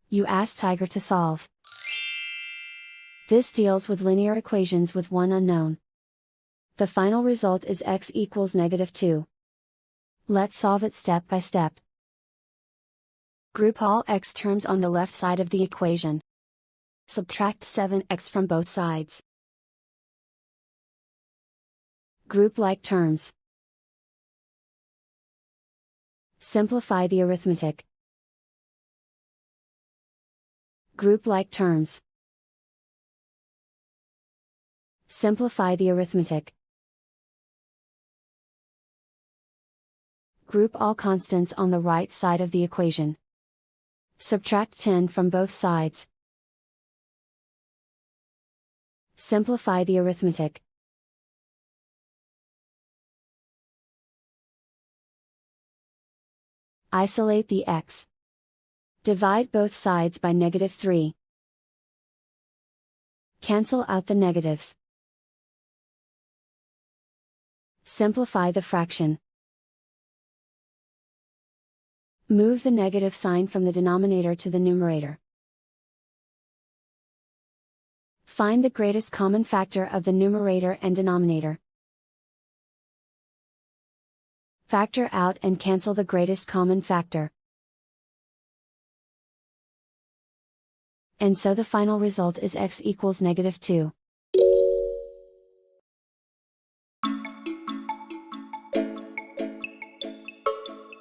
You ask Tiger to solve. This deals with linear equations with one unknown. The final result is x equals -2. Let's solve it step by step. Group all x terms on the left side of the equation. Subtract 7x from both sides. Group like terms. Simplify the arithmetic. Group like terms. Simplify the arithmetic. Group all constants on the right side of the equation. Subtract 10 from both sides. Simplify the arithmetic. Isolate the x. Divide both sides by -3. Cancel out the negatives. Simplify the fraction. Move the negative sign from the denominator to the numerator. Find the greatest common factor of the numerator and denominator. Factor out and cancel the greatest common factor. And so the final result is x equals -2.